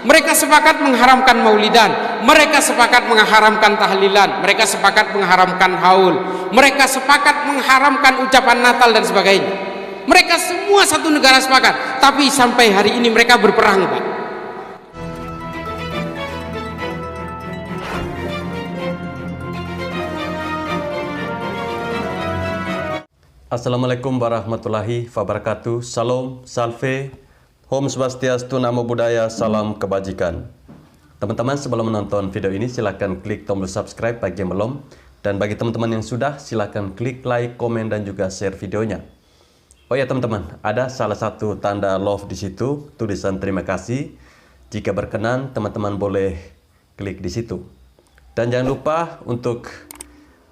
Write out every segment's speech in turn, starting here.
Mereka sepakat mengharamkan maulidan, mereka sepakat mengharamkan tahlilan, mereka sepakat mengharamkan haul, mereka sepakat mengharamkan ucapan Natal dan sebagainya. Mereka semua satu negara sepakat, tapi sampai hari ini mereka berperang, Pak. Assalamualaikum warahmatullahi wabarakatuh. Salam, salve, Om Swastiastu, Namo Buddhaya, salam kebajikan. Teman-teman, sebelum menonton video ini silahkan klik tombol subscribe bagi yang belum, dan bagi teman-teman yang sudah silahkan klik like, komen, dan juga share videonya. Oh ya teman-teman, ada salah satu tanda love di situ, tulisan terima kasih. Jika berkenan, teman-teman boleh klik di situ. Dan jangan lupa untuk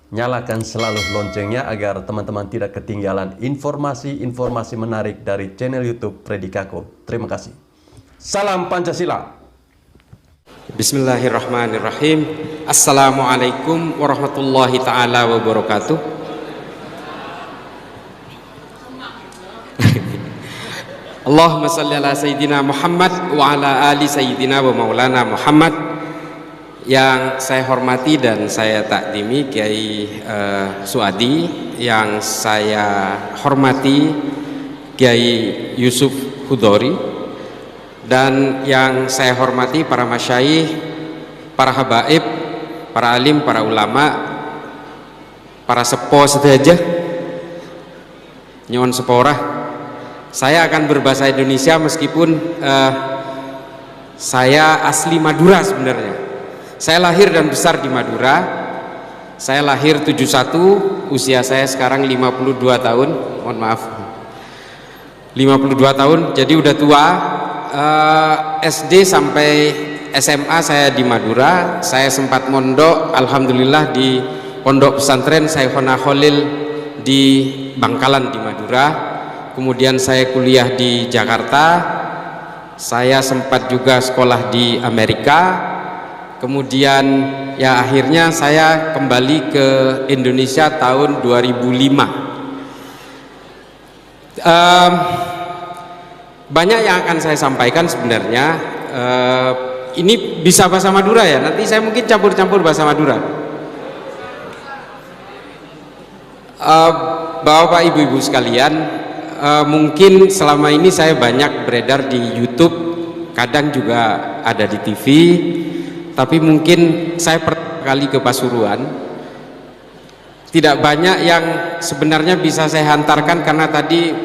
nyalakan selalu loncengnya agar teman-teman tidak ketinggalan informasi-informasi menarik dari channel YouTube Predikako. Terima kasih. Salam Pancasila. Bismillahirrahmanirrahim. Assalamualaikum warahmatullahi ta'ala wabarakatuh. Allahumma salli ala Sayyidina Muhammad wa ala ali Sayyidina wa maulana Muhammad. Yang saya hormati dan saya takdimi Kiai Suadi, yang saya hormati Kiai Yusuf Hudori, dan yang saya hormati para masyayikh, para habaib, para alim, para ulama, para sepo sedajah, nyon seporah. Saya akan berbahasa Indonesia meskipun saya asli Madura sebenarnya. Saya lahir dan besar di Madura. Saya lahir 71, usia saya sekarang 52 tahun. Mohon maaf, 52 tahun, jadi udah tua. SD sampai SMA saya di Madura. Saya sempat mondok, alhamdulillah, di pondok pesantren Syekhona Khalil di Bangkalan di Madura. Kemudian saya kuliah di Jakarta. Saya sempat juga sekolah di Amerika. Kemudian ya akhirnya saya kembali ke Indonesia tahun 2005. Banyak yang akan saya sampaikan sebenarnya. Ini bisa bahasa Madura ya, nanti saya mungkin campur-campur bahasa Madura. Bapak ibu-ibu sekalian, mungkin selama ini saya banyak beredar di YouTube, kadang juga ada di TV. Tapi mungkin saya pertama kali ke Pasuruan. Tidak banyak yang sebenarnya bisa saya hantarkan karena tadi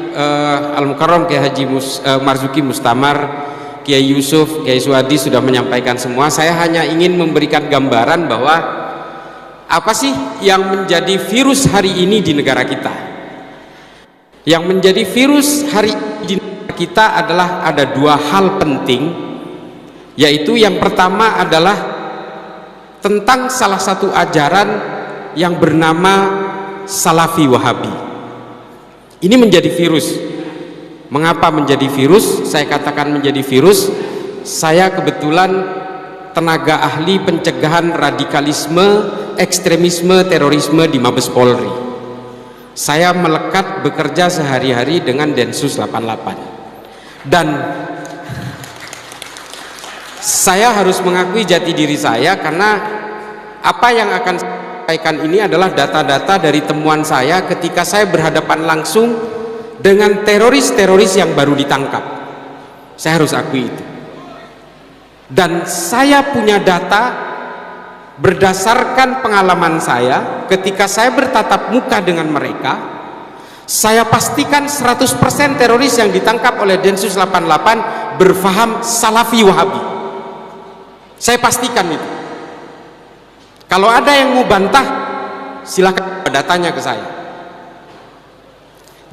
Al-Mukarram Kiai Haji Marzuki Mustamar, Kiai Yusuf, Kiai Suadi sudah menyampaikan semua. Saya hanya ingin memberikan gambaran bahwa apa sih yang menjadi virus hari ini di negara kita. Yang menjadi virus hari ini di negara kita adalah ada dua hal penting. Yaitu yang pertama adalah tentang salah satu ajaran yang bernama Salafi Wahabi. Ini menjadi virus. Mengapa menjadi virus? Saya katakan menjadi virus. Saya kebetulan tenaga ahli pencegahan radikalisme, ekstremisme, terorisme di Mabes Polri. Saya melekat bekerja sehari-hari dengan Densus 88. Dan saya harus mengakui jati diri saya karena apa yang akan saya sampaikan ini adalah data-data dari temuan saya ketika saya berhadapan langsung dengan teroris-teroris yang baru ditangkap. Saya harus akui itu. Dan saya punya data berdasarkan pengalaman saya ketika saya bertatap muka dengan mereka. Saya pastikan 100% teroris yang ditangkap oleh Densus 88 berfaham Salafi Wahabi. Saya pastikan itu. Kalau ada yang mau bantah, silakan datanya ke saya.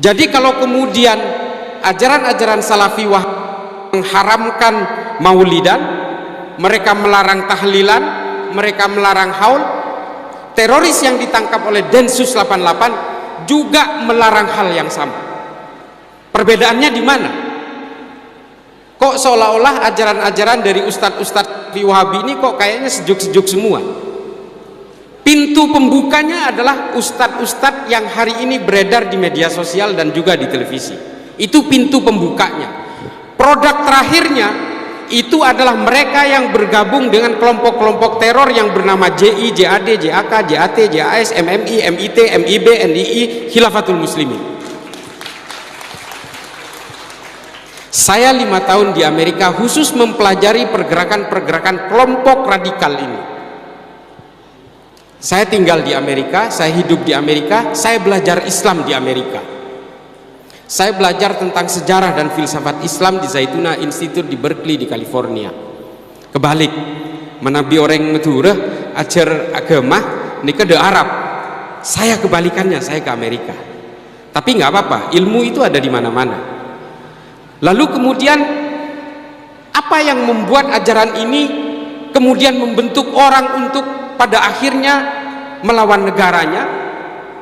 Jadi kalau kemudian ajaran-ajaran Salafi Wahabi mengharamkan maulidan, mereka melarang tahlilan, mereka melarang haul, teroris yang ditangkap oleh Densus 88 juga melarang hal yang sama. Perbedaannya di mana? Kok seolah-olah ajaran-ajaran dari ustadz-ustadz Wahabi ini kok kayaknya sejuk-sejuk semua. Pintu pembukanya adalah ustadz-ustadz yang hari ini beredar di media sosial dan juga di televisi. Itu pintu pembukanya. Produk terakhirnya itu adalah mereka yang bergabung dengan kelompok-kelompok teror yang bernama JI, JAD, JAK, JAT, JAS, MMI, MIT, MIB, NII, Khilafatul Muslimin. Saya 5 tahun di Amerika khusus mempelajari pergerakan-pergerakan kelompok radikal ini. Saya tinggal di Amerika, saya hidup di Amerika, saya belajar Islam di Amerika. Saya belajar tentang sejarah dan filsafat Islam di Zaytuna Institute di Berkeley di California. Kebalik, menabi orang Madura ajar agama nikah de Arab. Saya kebalikannya, saya ke Amerika. Tapi nggak apa-apa, ilmu itu ada di mana-mana. Lalu kemudian apa yang membuat ajaran ini kemudian membentuk orang untuk pada akhirnya melawan negaranya,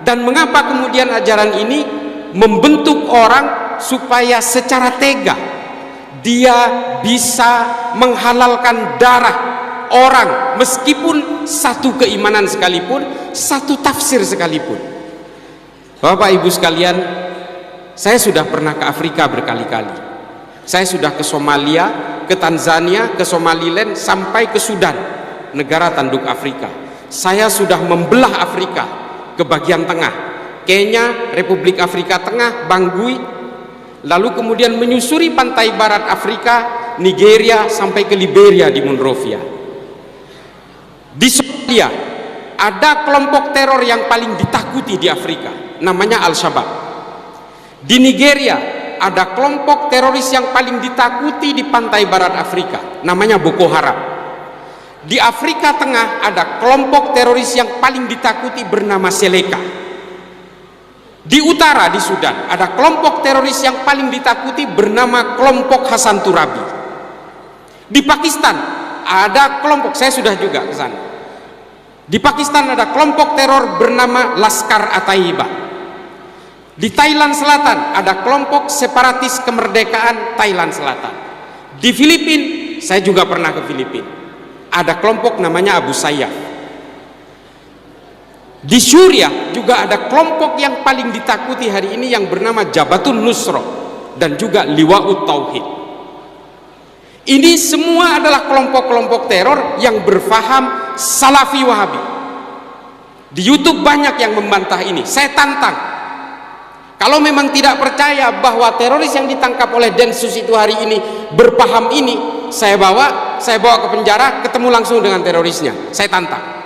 dan mengapa kemudian ajaran ini membentuk orang supaya secara tega dia bisa menghalalkan darah orang meskipun satu keimanan sekalipun, satu tafsir sekalipun. Bapak Ibu sekalian, saya sudah pernah ke Afrika berkali-kali. Saya sudah ke Somalia, ke Tanzania, ke Somaliland, sampai ke Sudan, negara tanduk Afrika. Saya sudah membelah Afrika ke bagian tengah, Kenya, Republik Afrika Tengah, Bangui, lalu kemudian menyusuri pantai barat Afrika, Nigeria, sampai ke Liberia di Monrovia. Di Somalia ada kelompok teror yang paling ditakuti di Afrika, namanya Al-Shabaab. Di Nigeria ada kelompok teroris yang paling ditakuti di pantai barat Afrika, namanya Boko Haram. Di Afrika Tengah ada kelompok teroris yang paling ditakuti bernama Seleka. Di utara, di Sudan, ada kelompok teroris yang paling ditakuti bernama kelompok Hasan Turabi. Di Pakistan ada kelompok, saya sudah juga ke sana. Di Pakistan ada kelompok teror bernama Laskar At-Taiba. Di Thailand Selatan ada kelompok separatis kemerdekaan Thailand Selatan. Di Filipina, saya juga pernah ke Filipina, ada kelompok namanya Abu Sayyaf. Di Suriah juga ada kelompok yang paling ditakuti hari ini yang bernama Jabatun Nusra dan juga Liwa'ut Tauhid. Ini semua adalah kelompok-kelompok teror yang berfaham Salafi Wahabi. Di YouTube banyak yang membantah ini. Saya tantang, kalau memang tidak percaya bahwa teroris yang ditangkap oleh Densus itu hari ini berpaham ini, saya bawa ke penjara, ketemu langsung dengan terorisnya. Saya tantang.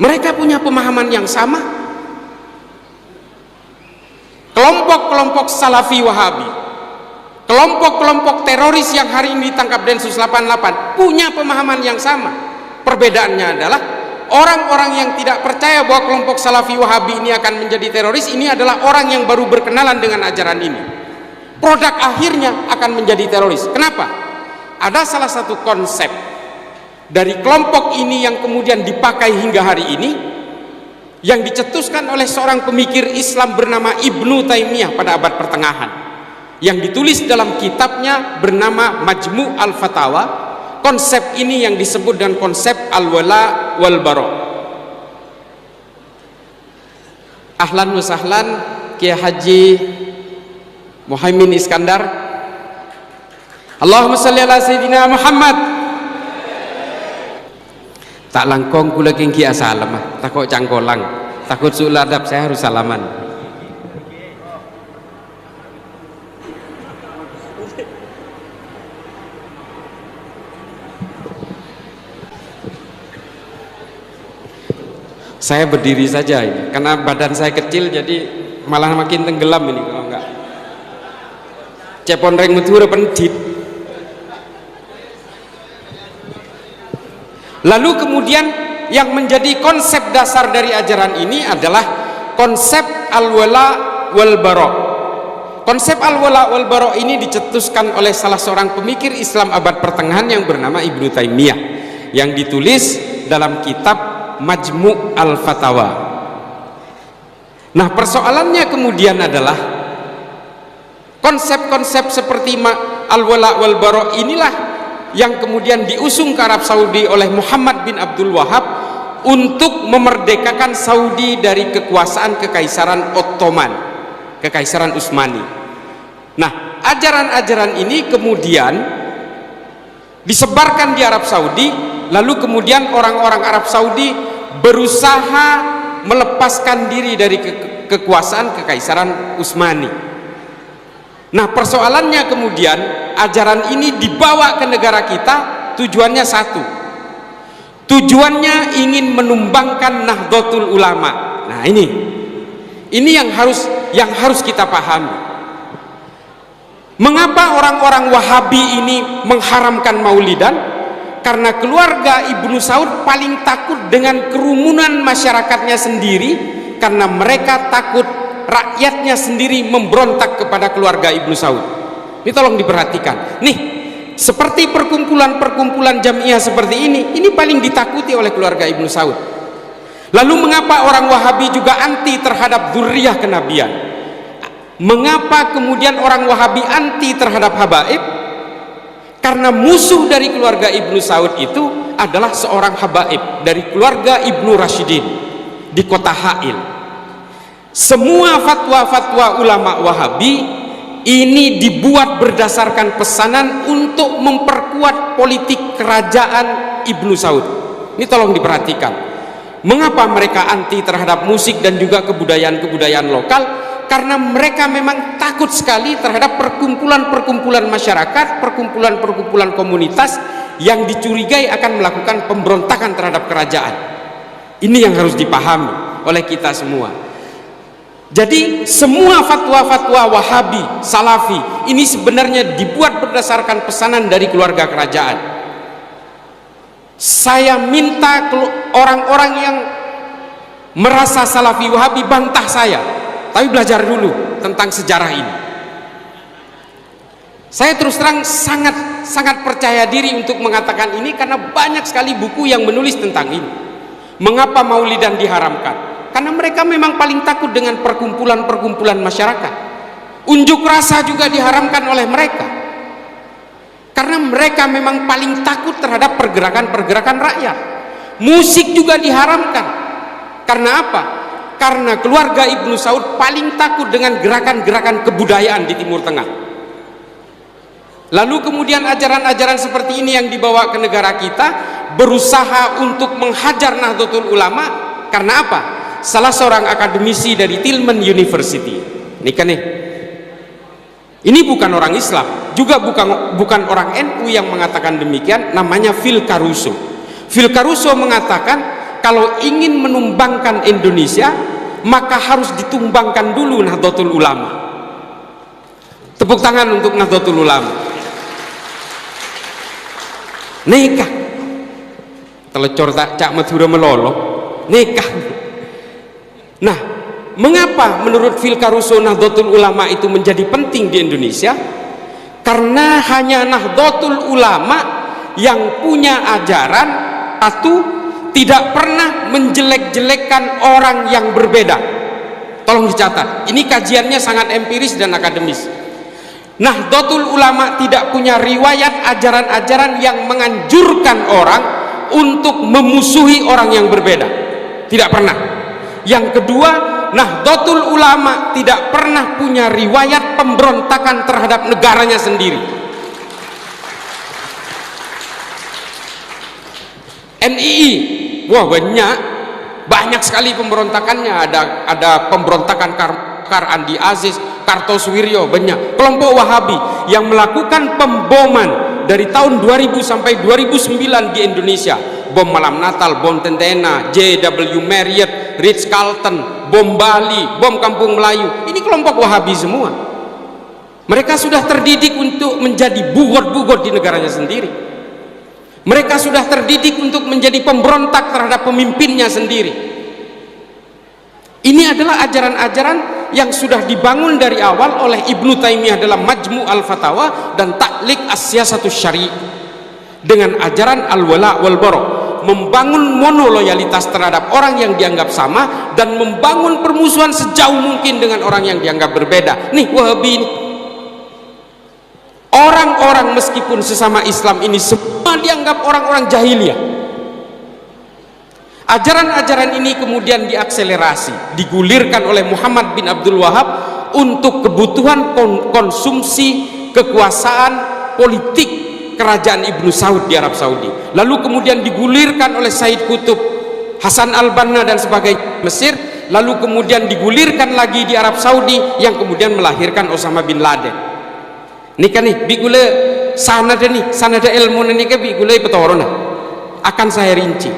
Mereka punya pemahaman yang sama. Kelompok-kelompok Salafi Wahabi, kelompok-kelompok teroris yang hari ini ditangkap Densus 88 punya pemahaman yang sama. Perbedaannya adalah orang-orang yang tidak percaya bahwa kelompok Salafi Wahabi ini akan menjadi teroris, ini adalah orang yang baru berkenalan dengan ajaran ini. Produk akhirnya akan menjadi teroris. Kenapa? Ada salah satu konsep dari kelompok ini yang kemudian dipakai hingga hari ini, yang dicetuskan oleh seorang pemikir Islam bernama Ibnu Taimiyah pada abad pertengahan, yang ditulis dalam kitabnya bernama Majmu' al-Fatawa. Konsep ini yang disebut dengan konsep al-wala wal bara. Ahlan wa sahlan Kiai Haji Muhaimin Iskandar. Allahumma salli ala Sayyidina Muhammad. Tak langkong kula kengki asalam, takut cangkolang, takut suul adab, saya harus salaman. Saya berdiri saja ini, karena badan saya kecil jadi malah makin tenggelam ini kalau enggak. Cepon reng metu pendit. Lalu kemudian yang menjadi konsep dasar dari ajaran ini adalah konsep al-wala wal bara. Konsep al-wala wal bara ini dicetuskan oleh salah seorang pemikir Islam abad pertengahan yang bernama Ibnu Taimiyah, yang ditulis dalam kitab Majmu' al-Fatawa. Nah, persoalannya kemudian adalah konsep-konsep seperti al-wala wal bara inilah yang kemudian diusung ke Arab Saudi oleh Muhammad bin Abdul Wahab untuk memerdekakan Saudi dari kekuasaan Kekaisaran Ottoman, Kekaisaran Utsmani. Nah, ajaran-ajaran ini kemudian disebarkan di Arab Saudi, lalu kemudian orang-orang Arab Saudi berusaha melepaskan diri dari kekuasaan Kekaisaran Utsmani. Nah, persoalannya kemudian ajaran ini dibawa ke negara kita, tujuannya satu. Tujuannya ingin menumbangkan Nahdlatul Ulama. Nah, ini yang harus kita pahami. Mengapa orang-orang Wahabi ini mengharamkan Maulidan? Karena keluarga Ibnu Saud paling takut dengan kerumunan masyarakatnya sendiri, karena mereka takut rakyatnya sendiri memberontak kepada keluarga Ibnu Saud. Ini tolong diperhatikan. Nih, seperti perkumpulan-perkumpulan jamiah seperti ini paling ditakuti oleh keluarga Ibnu Saud. Lalu mengapa orang Wahabi juga anti terhadap dzurriyyah kenabian? Mengapa kemudian orang Wahabi anti terhadap habaib? Karena musuh dari keluarga Ibnu Saud itu adalah seorang habaib dari keluarga Ibnu Rasyidin di kota Ha'il. Semua fatwa-fatwa ulama Wahabi ini dibuat berdasarkan pesanan untuk memperkuat politik kerajaan Ibnu Saud. Ini tolong diperhatikan. Mengapa mereka anti terhadap musik dan juga kebudayaan-kebudayaan lokal? Karena mereka memang takut sekali terhadap perkumpulan-perkumpulan masyarakat, perkumpulan-perkumpulan komunitas yang dicurigai akan melakukan pemberontakan terhadap kerajaan. Ini yang harus dipahami oleh kita semua. Jadi semua fatwa-fatwa Wahabi, Salafi ini sebenarnya dibuat berdasarkan pesanan dari keluarga kerajaan. Saya minta orang-orang yang merasa Salafi Wahabi bantah saya, tapi belajar dulu tentang sejarah ini. Saya terus terang sangat percaya diri untuk mengatakan ini karena banyak sekali buku yang menulis tentang ini. Mengapa Maulidan diharamkan? Karena mereka memang paling takut dengan perkumpulan-perkumpulan masyarakat. Unjuk rasa juga diharamkan oleh mereka, karena mereka memang paling takut terhadap pergerakan-pergerakan rakyat. Musik juga diharamkan. Karena apa? Karena keluarga Ibnu Saud paling takut dengan gerakan-gerakan kebudayaan di Timur Tengah. Lalu kemudian ajaran-ajaran seperti ini yang dibawa ke negara kita, berusaha untuk menghajar Nahdlatul Ulama. Karena apa? Salah seorang akademisi dari Tillman University, ini bukan orang Islam, juga bukan orang NU yang mengatakan demikian, namanya Phil Caruso. Phil Caruso mengatakan kalau ingin menumbangkan Indonesia maka harus ditumbangkan dulu Nahdlatul Ulama. Tepuk tangan untuk Nahdlatul Ulama. Nikah telecor tak cak madura melolo nikah. Nah, mengapa menurut Phil Caruso Nahdlatul Ulama itu menjadi penting di Indonesia? Karena hanya Nahdlatul Ulama yang punya ajaran satu, tidak pernah menjelek-jelekan orang yang berbeda. Tolong dicatat, ini kajiannya sangat empiris dan akademis. Nahdlatul Ulama tidak punya riwayat ajaran-ajaran yang menganjurkan orang untuk memusuhi orang yang berbeda. Tidak pernah. Yang kedua, Nahdlatul Ulama tidak pernah punya riwayat pemberontakan terhadap negaranya sendiri. NII, wah banyak sekali pemberontakannya. Ada pemberontakan Kar Andi Aziz, Kartosuwiryo, banyak. Kelompok Wahabi yang melakukan pemboman dari tahun 2000 sampai 2009 di Indonesia. Bom malam Natal, bom Tentena, JW Marriott, Ritz Carlton, bom Bali, bom Kampung Melayu. Ini kelompok Wahabi semua. Mereka sudah terdidik untuk menjadi bugot-bugot di negaranya sendiri. Mereka sudah terdidik untuk menjadi pemberontak terhadap pemimpinnya sendiri. Ini adalah ajaran-ajaran yang sudah dibangun dari awal oleh Ibnu Taimiyah dalam Majmu' al-Fatawa dan Ta'liq as-Siyasatus Syari' dengan ajaran al-wala wal bara', membangun monoloyalitas terhadap orang yang dianggap sama dan membangun permusuhan sejauh mungkin dengan orang yang dianggap berbeda. Nih Wahabi ini, orang-orang meskipun sesama Islam ini semua dianggap orang-orang jahiliyah. Ajaran-ajaran ini kemudian diakselerasi, digulirkan oleh Muhammad bin Abdul Wahab Untuk kebutuhan konsumsi kekuasaan politik kerajaan Ibnu Saud di Arab Saudi. Lalu kemudian digulirkan oleh Said Qutb, Hasan al-Banna dan sebagainya Mesir, lalu kemudian digulirkan lagi di Arab Saudi yang kemudian melahirkan Osama bin Laden. Nika nih bigule sanada ilmu nika bigule petorona akan saya rinci.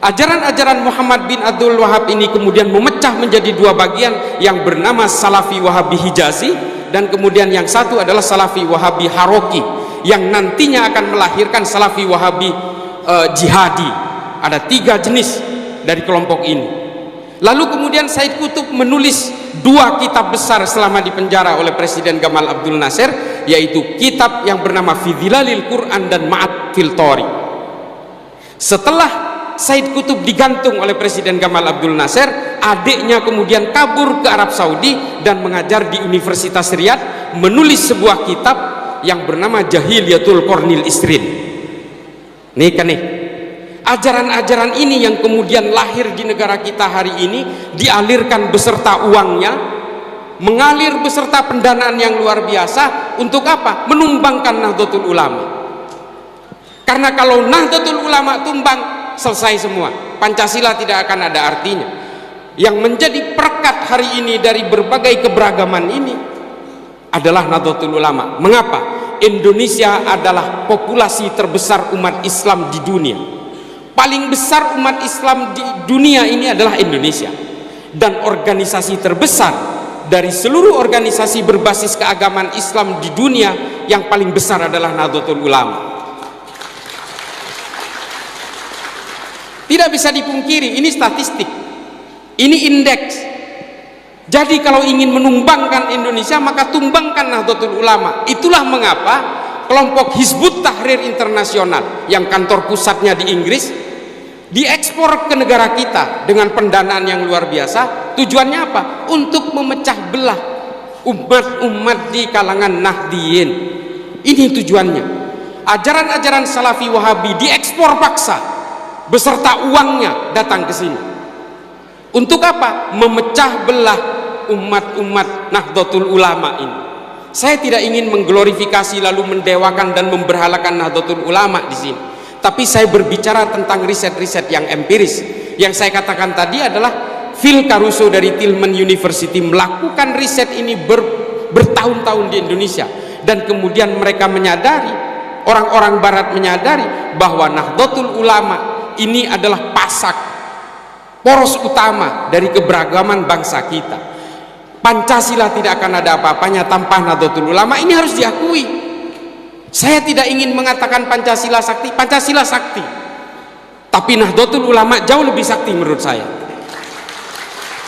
Ajaran-ajaran Muhammad bin Abdul Wahab ini kemudian memecah menjadi dua bagian yang bernama Salafi Wahabi Hijazi, dan kemudian yang satu adalah Salafi Wahabi Haroki yang nantinya akan melahirkan Salafi Wahabi Jihadi. Ada 3 jenis dari kelompok ini. Lalu kemudian Said Qutb menulis 2 kitab besar selama di penjara oleh Presiden Gamal Abdul Nasser, yaitu kitab yang bernama Fi Dhilalil Quran dan Ma'at fil Tori. Setelah Said Qutb digantung oleh Presiden Gamal Abdul Nasser, adiknya kemudian kabur ke Arab Saudi dan mengajar di Universitas Riyadh, menulis sebuah kitab yang bernama Jahiliyatul Qornil Isrin. Nih kan nih, ajaran-ajaran ini yang kemudian lahir di negara kita hari ini, dialirkan beserta uangnya, mengalir beserta pendanaan yang luar biasa. Untuk apa? Menumbangkan Nahdlatul Ulama. Karena kalau Nahdlatul Ulama tumbang, selesai semua, Pancasila tidak akan ada artinya. Yang menjadi perekat hari ini dari berbagai keberagaman ini adalah Nahdlatul Ulama. Mengapa? Indonesia adalah populasi terbesar umat Islam di dunia. Paling besar umat Islam di dunia ini adalah Indonesia, dan organisasi terbesar dari seluruh organisasi berbasis keagamaan Islam di dunia yang paling besar adalah Nahdlatul Ulama. Tidak bisa dipungkiri, ini statistik, ini indeks. Jadi kalau ingin menumbangkan Indonesia, maka tumbangkan Nahdlatul Ulama. Itulah mengapa kelompok Hizbut Tahrir Internasional yang kantor pusatnya di Inggris diekspor ke negara kita dengan pendanaan yang luar biasa. Tujuannya apa? Untuk memecah belah umat-umat di kalangan Nahdiyin. Ini tujuannya. Ajaran-ajaran Salafi Wahabi diekspor paksa beserta uangnya datang ke sini. Untuk apa? Memecah belah umat-umat Nahdlatul Ulama ini. Saya tidak ingin mengglorifikasi lalu mendewakan dan memberhalakan Nahdlatul Ulama di sini. Tapi saya berbicara tentang riset-riset yang empiris. Yang saya katakan tadi adalah Phil Caruso dari Tillman University melakukan riset ini bertahun-tahun di Indonesia, dan kemudian mereka menyadari, orang-orang barat menyadari bahwa Nahdlatul Ulama ini adalah pasak poros utama dari keberagaman bangsa kita. Pancasila tidak akan ada apa-apanya tanpa Nahdlatul Ulama. Ini harus diakui. Saya tidak ingin mengatakan Pancasila sakti, Pancasila sakti, tapi Nahdlatul Ulama jauh lebih sakti menurut saya.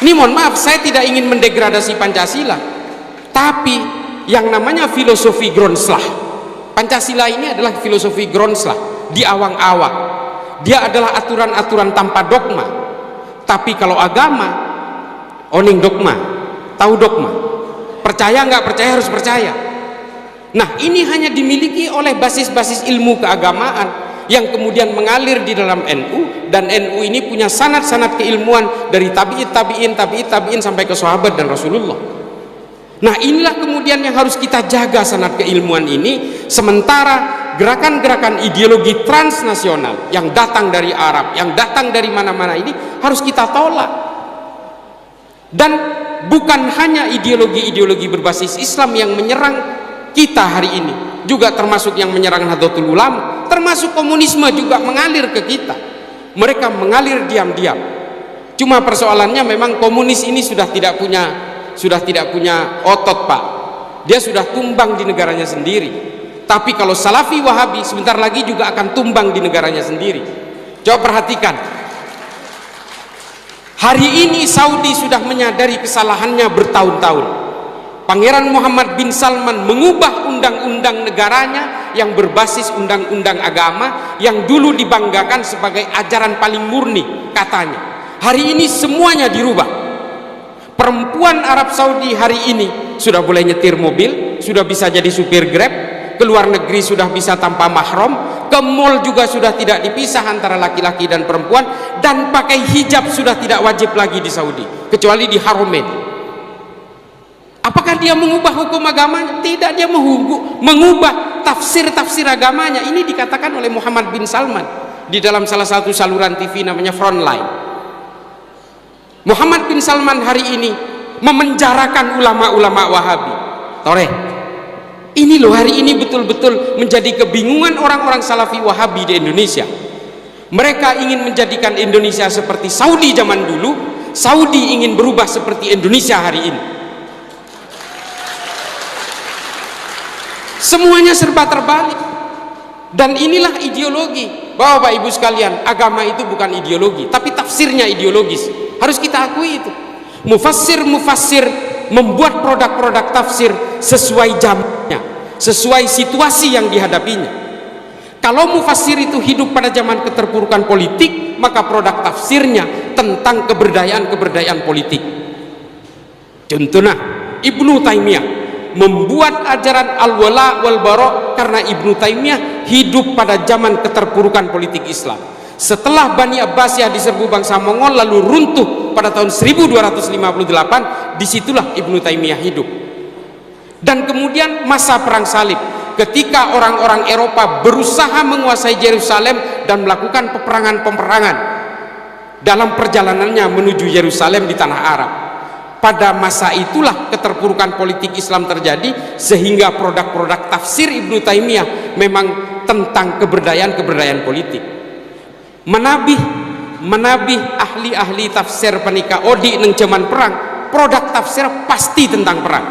Ini mohon maaf, saya tidak ingin mendegradasi Pancasila, tapi yang namanya filosofi Gronslah, Pancasila ini adalah filosofi Gronslah di awang-awang. Dia adalah aturan-aturan tanpa dogma. Tapi kalau agama, oning dogma, tahu dogma, percaya nggak percaya harus percaya. Nah, ini hanya dimiliki oleh basis-basis ilmu keagamaan yang kemudian mengalir di dalam NU, dan NU ini punya sanad-sanad keilmuan dari tabi'in sampai ke sahabat dan Rasulullah. Nah, inilah kemudian yang harus kita jaga, sanad keilmuan ini. Sementara gerakan-gerakan ideologi transnasional yang datang dari Arab, yang datang dari mana-mana ini harus kita tolak. Dan bukan hanya ideologi-ideologi berbasis Islam yang menyerang kita hari ini, juga termasuk yang menyerang Nahdlatul Ulama, termasuk komunisme juga mengalir ke kita. Mereka mengalir diam-diam. Cuma persoalannya memang komunis ini sudah tidak punya otot, Pak. Dia sudah tumbang di negaranya sendiri. Tapi kalau Salafi Wahabi sebentar lagi juga akan tumbang di negaranya sendiri. Coba perhatikan. Hari ini Saudi sudah menyadari kesalahannya bertahun-tahun. Pangeran Muhammad bin Salman mengubah undang-undang negaranya yang berbasis undang-undang agama yang dulu dibanggakan sebagai ajaran paling murni katanya. Hari ini semuanya dirubah. Perempuan Arab Saudi hari ini sudah boleh nyetir mobil, sudah bisa jadi supir Grab, ke luar negeri sudah bisa tanpa mahram, ke mall juga sudah tidak dipisah antara laki-laki dan perempuan, dan pakai hijab sudah tidak wajib lagi di Saudi kecuali di Haramain. Apakah dia mengubah hukum agamanya? Tidak, dia mengubah tafsir-tafsir agamanya. Ini dikatakan oleh Muhammad bin Salman di dalam salah satu saluran TV namanya Frontline. Muhammad bin Salman hari ini memenjarakan ulama-ulama Wahabi. Tore, ini loh hari ini betul-betul menjadi kebingungan orang-orang Salafi Wahabi di Indonesia. Mereka ingin menjadikan Indonesia seperti Saudi zaman dulu. Saudi ingin berubah seperti Indonesia hari ini. Semuanya serba terbalik. Dan inilah ideologi. Bapak Ibu sekalian, agama itu bukan ideologi, tapi tafsirnya ideologis. Harus kita akui itu. Mufassir membuat produk-produk tafsir sesuai zamannya, sesuai situasi yang dihadapinya. Kalau mufassir itu hidup pada zaman keterpurukan politik, maka produk tafsirnya tentang keberdayaan politik. Contohnya Ibnu Taimiyah membuat ajaran al-wala wal bara karena Ibnu Taimiyah hidup pada zaman keterpurukan politik Islam. Setelah Bani Abbasiyah diserbu bangsa Mongol lalu runtuh pada tahun 1258, disitulah Ibnu Taimiyah hidup. Dan kemudian masa perang salib, ketika orang-orang Eropa berusaha menguasai Yerusalem dan melakukan peperangan dalam perjalanannya menuju Yerusalem di tanah Arab. Pada masa itulah keterpurukan politik Islam terjadi, sehingga produk-produk tafsir Ibnu Taimiyah memang tentang keberdayaan politik. Menabih ahli-ahli tafsir penika odi neng zaman perang, produk tafsir pasti tentang perang.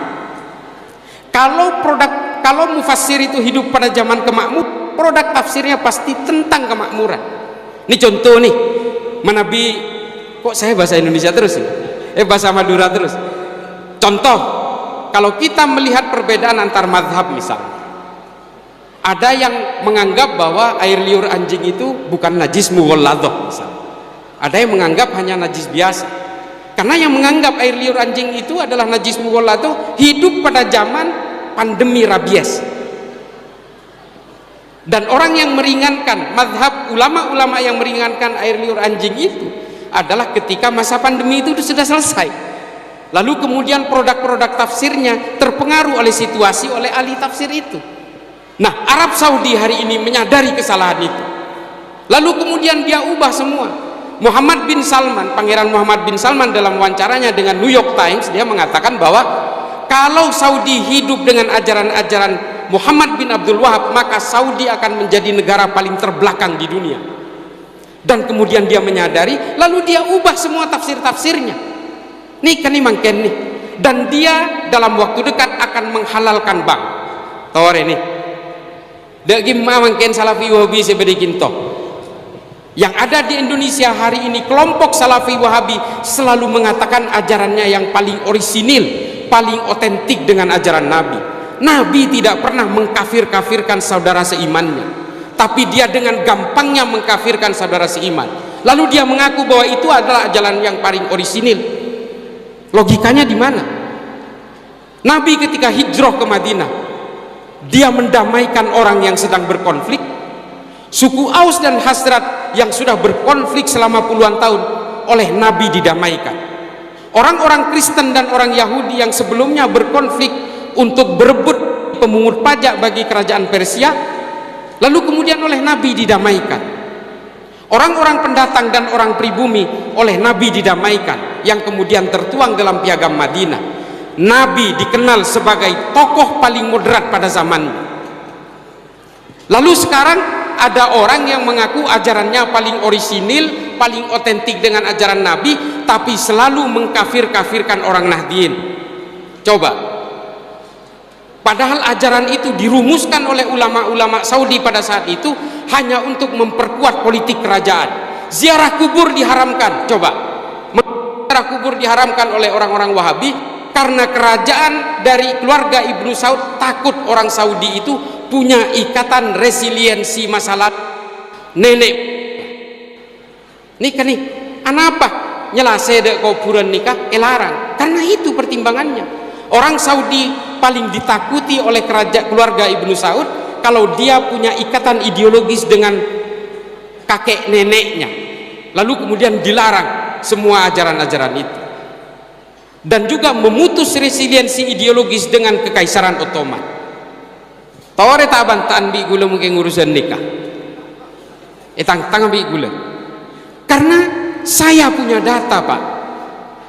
Kalau mufassir itu hidup pada zaman kemakmuran, produk tafsirnya pasti tentang kemakmuran. Ini contoh nih, menabi, kok saya bahasa Indonesia terus ya? Bahasa Madura terus. Contoh, kalau kita melihat perbedaan antar mazhab misalnya, ada yang menganggap bahwa air liur anjing itu bukan najis mughalladhah misalnya. Ada yang menganggap hanya najis biasa. Karena yang menganggap air liur anjing itu adalah najis mughalladhah hidup pada zaman pandemi rabies. Dan orang yang meringankan, mazhab ulama-ulama yang meringankan air liur anjing itu adalah ketika masa pandemi itu sudah selesai. Lalu kemudian produk-produk tafsirnya terpengaruh oleh situasi, oleh ahli tafsir itu. Nah, Arab Saudi hari ini menyadari kesalahan itu. Lalu kemudian dia ubah semua. Muhammad bin Salman, Pangeran Muhammad bin Salman dalam wawancaranya dengan New York Times, dia mengatakan bahwa kalau Saudi hidup dengan ajaran-ajaran Muhammad bin Abdul Wahab, maka Saudi akan menjadi negara paling terbelakang di dunia. Dan kemudian dia menyadari, lalu dia ubah semua tafsir-tafsirnya. Nih kan ini mangken nih. Dan dia dalam waktu dekat akan menghalalkan bank. Tore nih. Dagi mangken Salafi Wahabi sebedikin toh. Yang ada di Indonesia hari ini, kelompok Salafi Wahabi selalu mengatakan ajarannya yang paling orisinil, paling otentik dengan ajaran Nabi. Nabi tidak pernah mengkafir-kafirkan saudara seimannya, tapi dia dengan gampangnya mengkafirkan saudara seiman. Lalu dia mengaku bahwa itu adalah jalan yang paling orisinil. Logikanya di mana? Nabi ketika hijrah ke Madinah, dia mendamaikan orang yang sedang berkonflik. Suku Aus dan Khazraj yang sudah berkonflik selama puluhan tahun oleh Nabi didamaikan. Orang-orang Kristen dan orang Yahudi yang sebelumnya berkonflik untuk berebut pemungut pajak bagi kerajaan Persia, lalu kemudian oleh Nabi didamaikan. Orang-orang pendatang dan orang pribumi oleh Nabi didamaikan, yang kemudian tertuang dalam Piagam Madinah. Nabi dikenal sebagai tokoh paling moderat pada zamannya. Lalu sekarang ada orang yang mengaku ajarannya paling orisinil, paling otentik dengan ajaran Nabi, tapi selalu mengkafir-kafirkan orang Nahdien. Coba, padahal ajaran itu dirumuskan oleh ulama-ulama Saudi pada saat itu hanya untuk memperkuat politik kerajaan. Ziarah kubur diharamkan. Coba, ziarah kubur diharamkan oleh orang-orang Wahabi karena kerajaan dari keluarga Ibnu Saud takut orang Saudi itu punya ikatan resiliensi masalah nenek. Nikah nih, anapa nyelase dek kuburan nikah larang? Karena itu pertimbangannya. Orang Saudi paling ditakuti oleh kerajaan keluarga Ibnu Saud kalau dia punya ikatan ideologis dengan kakek neneknya. Lalu kemudian dilarang semua ajaran-ajaran itu. dan juga memutus resiliensi ideologis dengan Kekaisaran Ottoman. Taware tabantaan bi gula mungkin urusan nikah. Tang bi gula. Karena saya punya data, Pak.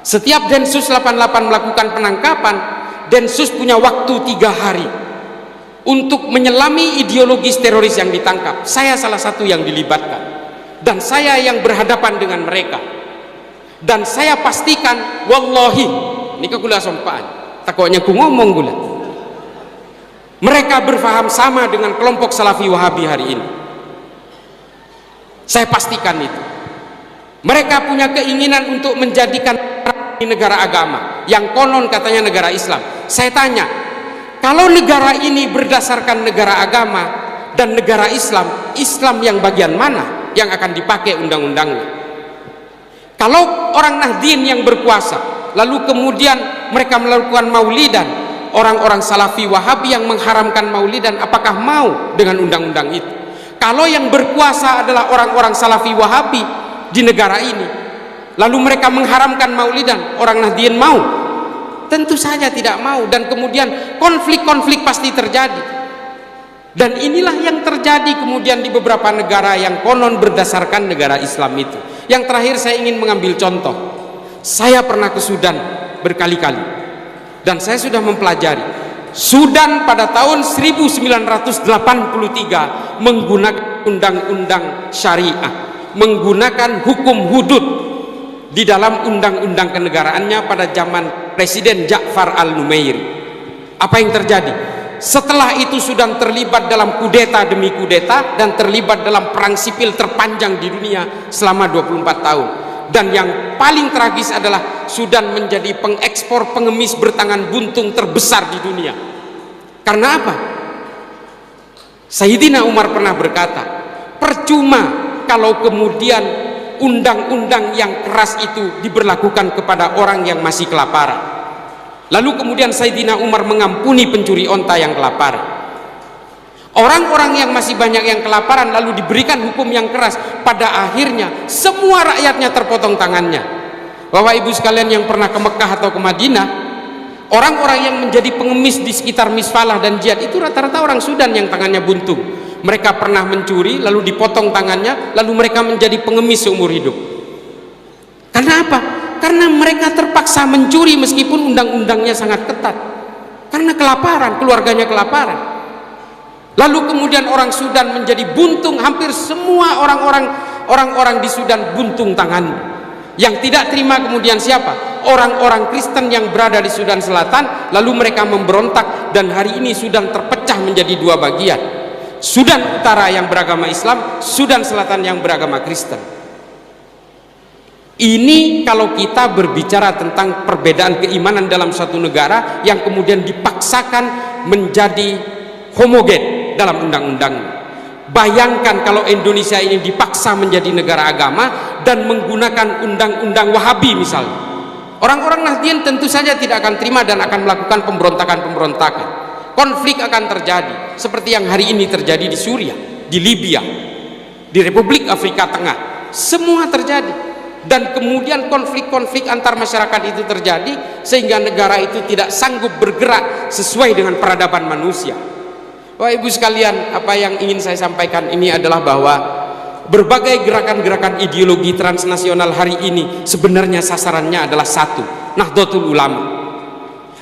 Setiap Densus 88 melakukan penangkapan, Densus punya waktu 3 hari untuk menyelami ideologis teroris yang ditangkap. Saya salah satu yang dilibatkan, dan saya yang berhadapan dengan mereka. Dan saya pastikan, wallahi, ini kegula sompaan, takutnya ku ngomong gula, mereka berfaham sama dengan kelompok Salafi Wahabi hari ini. Saya pastikan itu. Mereka punya keinginan untuk menjadikan negara agama yang konon katanya negara Islam. Saya tanya, kalau negara ini berdasarkan negara agama dan negara Islam, Islam yang bagian mana yang akan dipakai undang-undangnya? Kalau orang Nahdien yang berkuasa, lalu kemudian mereka melakukan maulidan, orang-orang Salafi Wahabi yang mengharamkan maulidan, apakah mau dengan undang-undang itu? Kalau yang berkuasa adalah orang-orang Salafi Wahabi di negara ini, lalu mereka mengharamkan maulidan, orang Nahdien mau? Tentu saja tidak mau, dan kemudian konflik-konflik pasti terjadi. Dan inilah yang terjadi kemudian di beberapa negara yang konon berdasarkan negara Islam itu. Yang terakhir saya ingin mengambil contoh. Saya pernah ke Sudan berkali-kali, dan saya sudah mempelajari. Sudan pada tahun 1983 menggunakan undang-undang syariah, menggunakan hukum hudud di dalam undang-undang kenegaraannya pada zaman Presiden Ja'far al-Numairi. Apa yang terjadi? Setelah itu Sudan terlibat dalam kudeta demi kudeta dan terlibat dalam perang sipil terpanjang di dunia selama 24 tahun. Dan yang paling tragis adalah Sudan menjadi pengekspor pengemis bertangan buntung terbesar di dunia. Karena apa? Sayyidina Umar pernah berkata, percuma kalau kemudian undang-undang yang keras itu diberlakukan kepada orang yang masih kelaparan. Lalu kemudian Sayyidina Umar mengampuni pencuri onta yang kelaparan. Orang-orang yang masih banyak yang kelaparan lalu diberikan hukum yang keras. Pada akhirnya semua rakyatnya terpotong tangannya. Bapak Ibu sekalian yang pernah ke Mekah atau ke Madinah, orang-orang yang menjadi pengemis di sekitar Misfalah dan Jihad itu rata-rata orang Sudan yang tangannya buntung. Mereka pernah mencuri lalu dipotong tangannya, lalu mereka menjadi pengemis seumur hidup. Karena apa? Karena mereka terpaksa mencuri meskipun undang-undangnya sangat ketat. Karena kelaparan, keluarganya kelaparan. Lalu kemudian orang Sudan menjadi buntung, hampir semua orang-orang di Sudan buntung tangan. Yang tidak terima kemudian siapa? Orang-orang Kristen yang berada di Sudan Selatan, lalu mereka memberontak dan hari ini Sudan terpecah menjadi 2 bagian. Sudan Utara yang beragama Islam, Sudan Selatan yang beragama Kristen. Ini kalau kita berbicara tentang perbedaan keimanan dalam suatu negara yang kemudian dipaksakan menjadi homogen dalam undang-undang. Bayangkan kalau Indonesia ini dipaksa menjadi negara agama dan menggunakan undang-undang Wahabi misalnya. Orang-orang Nahdien tentu saja tidak akan terima dan akan melakukan pemberontakan-pemberontakan. Konflik akan terjadi seperti yang hari ini terjadi di Suriah, di Libya, di Republik Afrika Tengah. Semua terjadi. Dan kemudian konflik-konflik antar masyarakat itu terjadi sehingga negara itu tidak sanggup bergerak sesuai dengan peradaban manusia. Bapak Ibu sekalian, apa yang ingin saya sampaikan ini adalah bahwa berbagai gerakan-gerakan ideologi transnasional hari ini sebenarnya sasarannya adalah satu, Nahdlatul Ulama.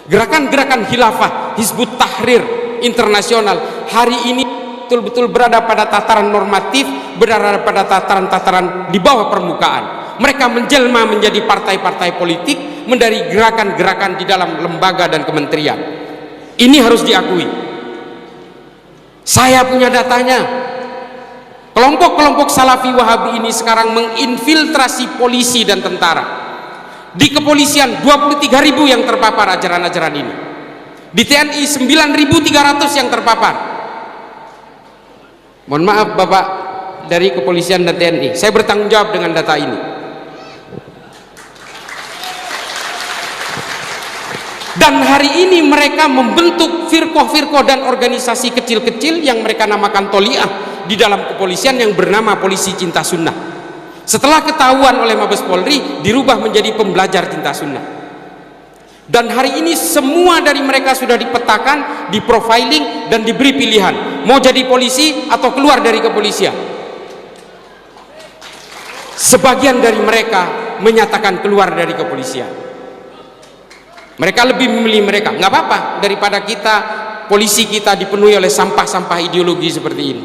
Gerakan-gerakan khilafah, Hizbut Tahrir internasional hari ini betul-betul berada pada tataran normatif, berada pada tataran-tataran di bawah permukaan. Mereka menjelma menjadi partai-partai politik, menjadi gerakan-gerakan di dalam lembaga dan kementerian. Ini harus diakui. Saya punya datanya. Kelompok-kelompok Salafi Wahabi ini sekarang menginfiltrasi polisi dan tentara. Di kepolisian 23.000 yang terpapar ajaran-ajaran ini. Di TNI 9.300 yang terpapar. Mohon maaf Bapak dari kepolisian dan TNI, saya bertanggung jawab dengan data ini. Dan hari ini mereka membentuk firqoh-firqoh dan organisasi kecil-kecil yang mereka namakan Toliah di dalam kepolisian yang bernama Polisi Cinta Sunnah. Setelah ketahuan oleh Mabes Polri, dirubah menjadi Pembelajar Cinta Sunnah. Dan hari ini semua dari mereka sudah dipetakan, diprofiling, dan diberi pilihan mau jadi polisi atau keluar dari kepolisian. Sebagian dari mereka menyatakan keluar dari kepolisian. Mereka lebih memilih mereka, nggak apa-apa daripada kita, polisi kita dipenuhi oleh sampah-sampah ideologi seperti ini.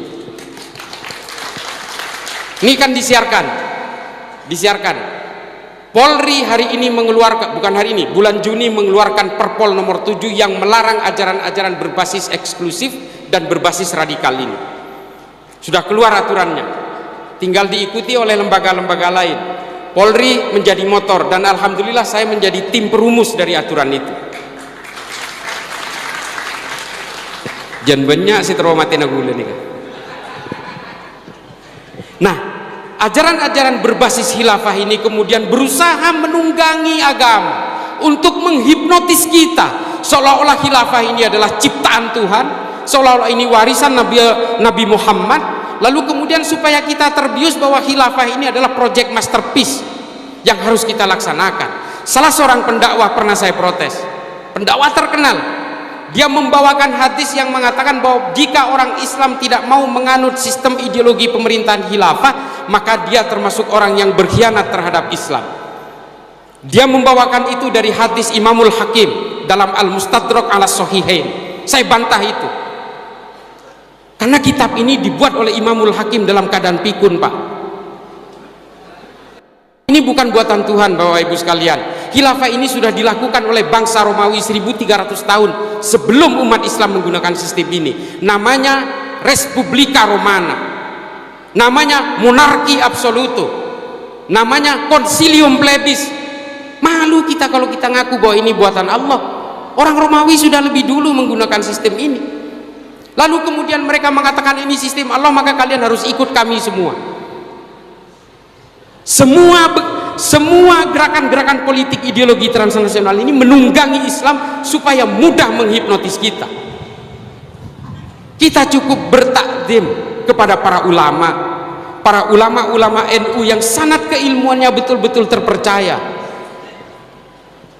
Ini kan disiarkan. Polri hari ini mengeluarkan, bukan hari ini, bulan Juni mengeluarkan Perpol nomor 7 yang melarang ajaran-ajaran berbasis eksklusif dan berbasis radikal ini. Sudah keluar aturannya, tinggal diikuti oleh lembaga-lembaga lain. Polri menjadi motor, dan alhamdulillah saya menjadi tim perumus dari aturan itu. Jangan banyak si terowamatin aku ini kan. Nah, ajaran-ajaran berbasis khilafah ini kemudian berusaha menunggangi agama untuk menghipnotis kita, seolah-olah khilafah ini adalah ciptaan Tuhan, seolah-olah ini warisan Nabi Muhammad. Lalu kemudian supaya kita terbius bahwa khilafah ini adalah project masterpiece yang harus kita laksanakan. Salah seorang pendakwah pernah saya protes, pendakwah terkenal, dia membawakan hadis yang mengatakan bahwa jika orang Islam tidak mau menganut sistem ideologi pemerintahan khilafah, maka dia termasuk orang yang berkhianat terhadap Islam. Dia membawakan itu dari hadis Imamul Hakim dalam Al-Mustadrak ala Sahihain. Saya bantah itu, karena kitab ini dibuat oleh Imamul Hakim dalam keadaan pikun, Pak. Ini bukan buatan Tuhan, Bapak Ibu sekalian. Khilafah ini sudah dilakukan oleh bangsa Romawi 1300 tahun sebelum umat Islam menggunakan sistem ini. Namanya Respublika Romana, namanya monarki absoluto, namanya Concilium Plebis. Malu kita kalau kita ngaku bahwa ini buatan Allah. Orang Romawi sudah lebih dulu menggunakan sistem ini. Lalu kemudian mereka mengatakan ini sistem Allah, maka kalian harus ikut kami semua. Semua gerakan-gerakan politik ideologi transnasional ini menunggangi Islam supaya mudah menghipnotis kita. Kita cukup bertakdim kepada para ulama NU yang sanad keilmuannya betul-betul terpercaya.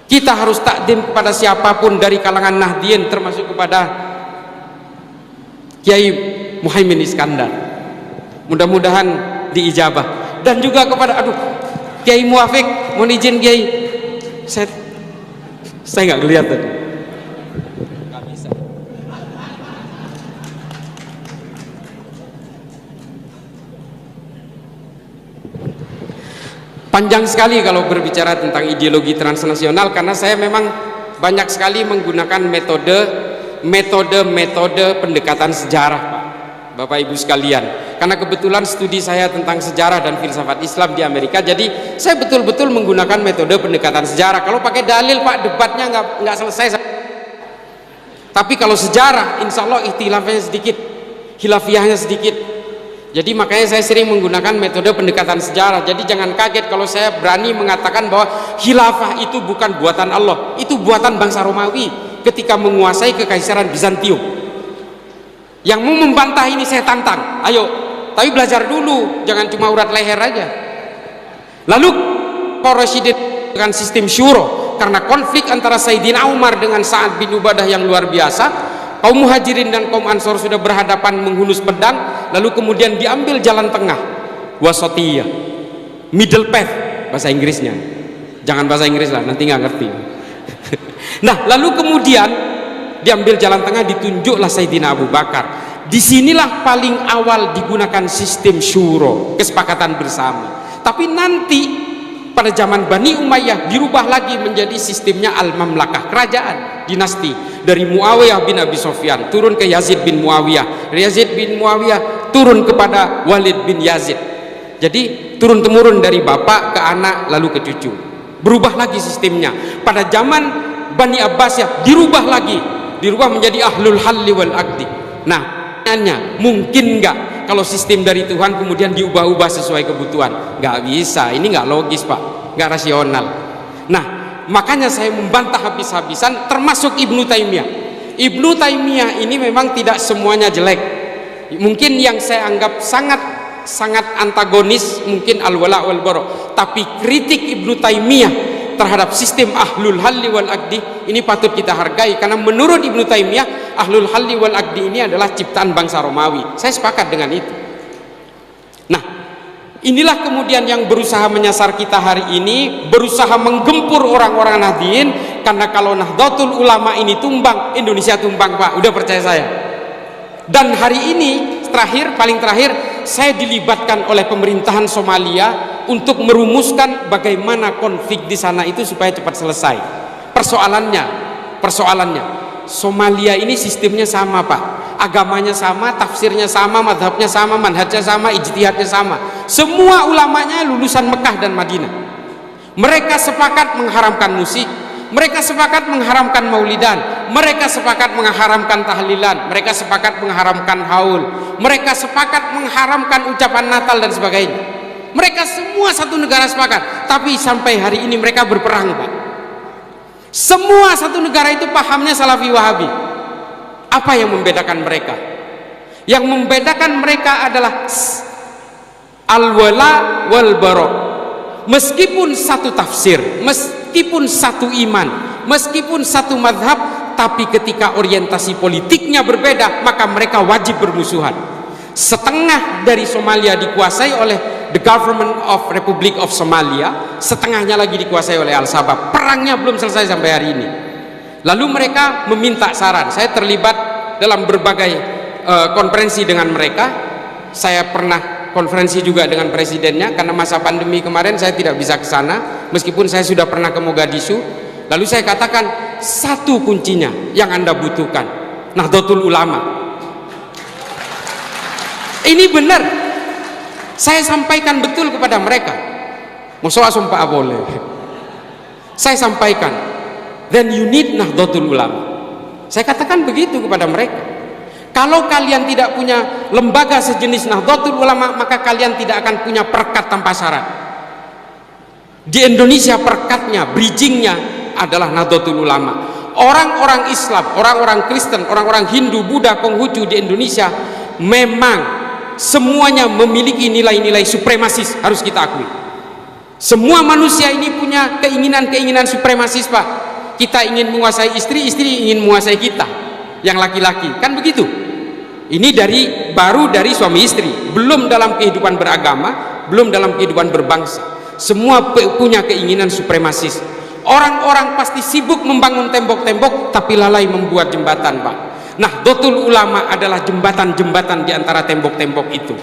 Kita harus takdim kepada siapapun dari kalangan Nahdien, termasuk kepada Kiai Muhaimin Iskandar. Mudah-mudahan diijabah. Dan juga kepada Kiai Muafik, mohon izin Kiai, saya nggak kelihatan. Nggak bisa. Panjang sekali kalau berbicara tentang ideologi transnasional, karena saya memang banyak sekali menggunakan metode pendekatan sejarah, Pak, Bapak Ibu sekalian. Karena kebetulan studi saya tentang sejarah dan filsafat Islam di Amerika, jadi saya betul-betul menggunakan metode pendekatan sejarah. Kalau pakai dalil, Pak, debatnya nggak selesai. Tapi kalau sejarah, insya Allah ikhtilafnya sedikit, khilafiyahnya sedikit. Jadi makanya saya sering menggunakan metode pendekatan sejarah. Jadi jangan kaget kalau saya berani mengatakan bahwa khilafah itu bukan buatan Allah, itu buatan bangsa Romawi ketika menguasai kekaisaran Bizantium. Yang mau membantah ini saya tantang, ayo, tapi belajar dulu, jangan cuma urat leher aja. Lalu Rasyidin dengan sistem syuro, karena konflik antara Sayyidina Umar dengan Sa'ad bin Ubadah yang luar biasa, kaum Muhajirin dan kaum Ansor sudah berhadapan menghunus pedang, lalu kemudian diambil jalan tengah, wasatiyah, middle path bahasa Inggrisnya, jangan bahasa Inggris lah, nanti nggak ngerti. Nah, lalu kemudian diambil jalan tengah, ditunjuklah Sayyidina Abu Bakar. Disinilah paling awal digunakan sistem syuro, kesepakatan bersama. Tapi nanti pada zaman Bani Umayyah dirubah lagi menjadi sistemnya al-mamlakah, kerajaan dinasti, dari Muawiyah bin Abi Sofyan turun ke Yazid bin Muawiyah, Yazid bin Muawiyah turun kepada Walid bin Yazid. Jadi turun temurun dari bapak ke anak lalu ke cucu. Berubah lagi sistemnya. Pada zaman Bani Abbasiyah dirubah lagi, dirubah menjadi ahlul halli wal aqdi. Nah, mungkin nggak kalau sistem dari Tuhan kemudian diubah-ubah sesuai kebutuhan? Nggak bisa, ini nggak logis, Pak, nggak rasional. Nah, makanya saya membantah habis-habisan, termasuk Ibnu Taimiyah. Ibnu Taimiyah ini memang tidak semuanya jelek. Mungkin yang saya anggap sangat antagonis mungkin al-wala wal bara, tapi kritik Ibnu Taimiyah terhadap sistem ahlul halli wal aqdi ini patut kita hargai, karena menurut Ibnu Taimiyah ahlul halli wal aqdi ini adalah ciptaan bangsa Romawi. Saya sepakat dengan itu. Nah, inilah kemudian yang berusaha menyasar kita hari ini, berusaha menggempur orang-orang Nahdliyin, karena kalau Nahdlatul Ulama ini tumbang, Indonesia tumbang, Pak, udah percaya saya. Dan hari ini paling terakhir saya dilibatkan oleh pemerintahan Somalia untuk merumuskan bagaimana konflik di sana itu supaya cepat selesai. Persoalannya Somalia ini sistemnya sama, Pak, agamanya sama, tafsirnya sama, madhabnya sama, manhajnya sama, ijtihadnya sama. Semua ulamanya lulusan Mekah dan Madinah. Mereka sepakat mengharamkan musik, mereka sepakat mengharamkan maulidan, mereka sepakat mengharamkan tahlilan, mereka sepakat mengharamkan haul, mereka sepakat mengharamkan ucapan Natal dan sebagainya. Mereka semua satu negara sepakat, tapi sampai hari ini mereka berperang, Pak. Semua satu negara itu pahamnya Salafi Wahabi. Apa yang membedakan mereka? Yang membedakan mereka adalah al-wala wal bara. Meskipun satu tafsir, meskipun satu iman, meskipun satu madhab, tapi ketika orientasi politiknya berbeda, maka mereka wajib bermusuhan. Setengah dari Somalia dikuasai oleh the Government of Republic of Somalia, setengahnya lagi dikuasai oleh Al-Shabaab. Perangnya belum selesai sampai hari ini. Lalu mereka meminta saran. Saya terlibat dalam berbagai konferensi dengan mereka. Saya pernah konferensi juga dengan presidennya, karena masa pandemi kemarin saya tidak bisa ke sana, meskipun saya sudah pernah ke Mogadishu. Lalu saya katakan, satu kuncinya yang Anda butuhkan, Nahdlatul Ulama. Ini benar, saya sampaikan betul kepada mereka. Musuh sumpah boleh. Saya sampaikan, then you need Nahdlatul Ulama. Saya katakan begitu kepada mereka. Kalau kalian tidak punya lembaga sejenis Nahdlatul Ulama, maka kalian tidak akan punya perekat tanpa syarat. Di Indonesia perekatnya, bridgingnya adalah Nahdlatul Ulama. Orang-orang Islam, orang-orang Kristen, orang-orang Hindu, Buddha, Konghucu di Indonesia memang semuanya memiliki nilai-nilai supremasis, harus kita akui. Semua manusia ini punya keinginan-keinginan supremasis, Pak. Kita ingin menguasai istri, istri ingin menguasai kita, yang laki-laki, kan begitu. Ini baru dari suami istri, belum dalam kehidupan beragama, belum dalam kehidupan berbangsa. Semua punya keinginan supremasis. Orang-orang pasti sibuk membangun tembok-tembok, tapi lalai membuat jembatan, Pak. Nahdlatul Ulama adalah jembatan-jembatan di antara tembok-tembok itu.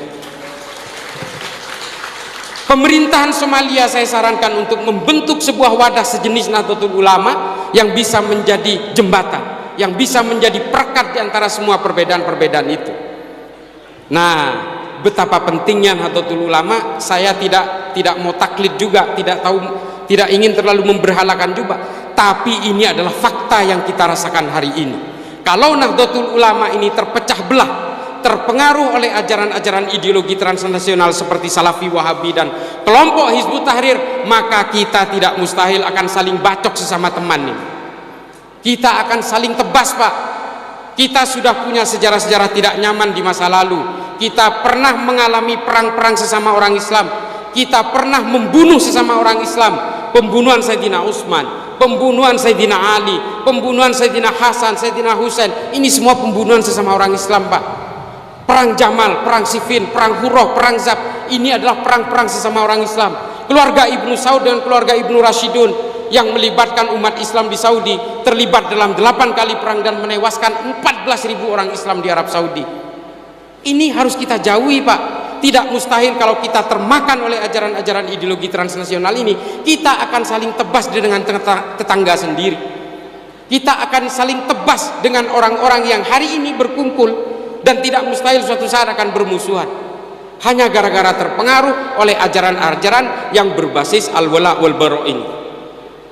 Pemerintahan Somalia saya sarankan untuk membentuk sebuah wadah sejenis Nahdlatul Ulama yang bisa menjadi jembatan, yang bisa menjadi perekat di antara semua perbedaan-perbedaan itu. Nah, betapa pentingnya Nahdlatul Ulama, saya tidak mau taklid juga, tidak ingin terlalu memberhalakan juga, tapi ini adalah fakta yang kita rasakan hari ini. Kalau Nahdlatul Ulama ini terpecah belah, terpengaruh oleh ajaran-ajaran ideologi transnasional seperti Salafi Wahabi dan kelompok Hizbut Tahrir, maka kita tidak mustahil akan saling bacok sesama teman nih. Kita akan saling tebas, Pak. Kita sudah punya sejarah-sejarah tidak nyaman di masa lalu. Kita pernah mengalami perang-perang sesama orang Islam. Kita pernah membunuh sesama orang Islam. Pembunuhan Sayyidina Utsman, pembunuhan Sayyidina Ali, pembunuhan Sayyidina Hasan, Sayyidina Husain. Ini semua pembunuhan sesama orang Islam, Pak. Perang Jamal, perang Siffin, perang Hurrah, perang Zab. Ini adalah perang-perang sesama orang Islam. Keluarga Ibnu Saud dan keluarga Ibnu Rashidun yang melibatkan umat Islam di Saudi terlibat dalam 8 kali perang dan menewaskan 14.000 orang Islam di Arab Saudi. Ini harus kita jauhi, Pak. Tidak mustahil kalau kita termakan oleh ajaran-ajaran ideologi transnasional ini, kita akan saling tebas dengan tetangga sendiri. Kita akan saling tebas dengan orang-orang yang hari ini berkumpul dan tidak mustahil suatu saat akan bermusuhan. Hanya gara-gara terpengaruh oleh ajaran-ajaran yang berbasis al-wala wal bara ini.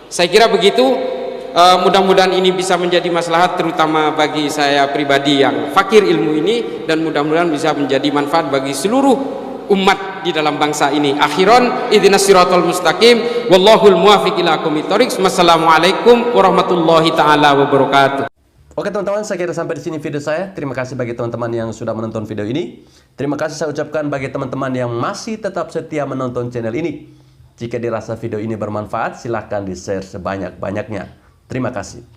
Saya kira begitu. Mudah-mudahan ini bisa menjadi maslahat terutama bagi saya pribadi yang fakir ilmu ini, dan mudah-mudahan bisa menjadi manfaat bagi seluruh umat di dalam bangsa ini. Akhiran, ihdinas siratal mustaqim, wallahul muwaffiq ila aqwamit thoriq. Wassalamualaikum warahmatullahi taala wabarakatuh. Oke teman-teman, saya kira sampai di sini video saya. Terima kasih bagi teman-teman yang sudah menonton video ini. Terima kasih saya ucapkan bagi teman-teman yang masih tetap setia menonton channel ini. Jika dirasa video ini bermanfaat, silakan di-share sebanyak-banyaknya. Terima kasih.